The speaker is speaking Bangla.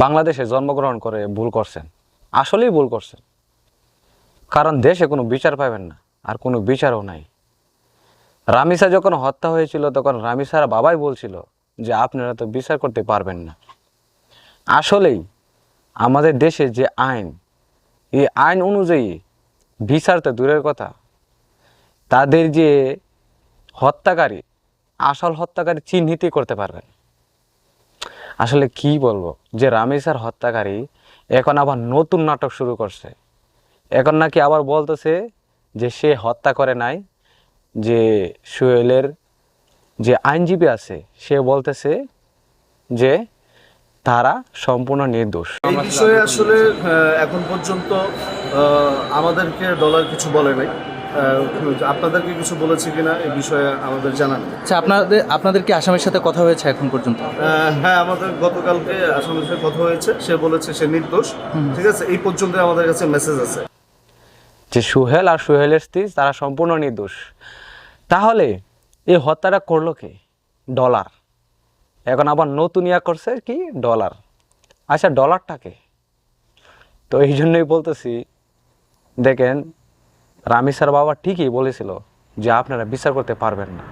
বাংলাদেশে জন্মগ্রহণ করে ভুল করছেন, আসলেই ভুল করছেন। কারণ দেশে কোনো বিচার পাবেন না, আর কোনো বিচারও নাই। রামিসা যখন হত্যা হয়েছিল তখন রামিসার বাবাই বলছিল যে আপনারা তো বিচার করতে পারবেন না। আসলেই আমাদের দেশে যে আইন, এই আইন অনুযায়ী বিচার তো দূরের কথা, তাদের যে হত্যাকারী, আসল হত্যাকারী চিহ্নিতই করতে পারবেন। আসলে কি বলবো, যে রামিসার হত্যাকারী এখন আবার নতুন নাটক শুরু করছে। এখন নাকি আবার বলতেছে যে সে হত্যা করে নাই, যে সোহেলের যে আইনজীবী আছে সে বলতেছে যে তারা সম্পূর্ণ নির্দোষ। এই বিষয়ে আসলে এখন পর্যন্ত আমাদেরকে ডলার কিছু বলে নাই। আপনাদেরকে কিছু বলেছে কিনা এই বিষয়ে আমাদের জানা নেই। আচ্ছা, আপনাদের কি আসামির সাথে কথা হয়েছে এখন পর্যন্ত? হ্যাঁ, আমাদের গতকালকে আসামির সাথে কথা হয়েছে, সে বলেছে সে নির্দোষ। ঠিক আছে, এই পর্যন্ত আমাদের কাছে মেসেজ আছে যে সোহেল আর সোহেলের স্ত্রী তারা সম্পূর্ণ নির্দোষ। তাহলে এই হত্যাটা করলো কে? ডলার। এখন আবার নতুন ইয়া করছে কি? ডলার। আচ্ছা, ডলারটাকে তো এই জন্যই বলতেছি, দেখেন রামিসার বাবা ঠিকই বলেছিল যে আপনারা বিচার করতে পারবেন না।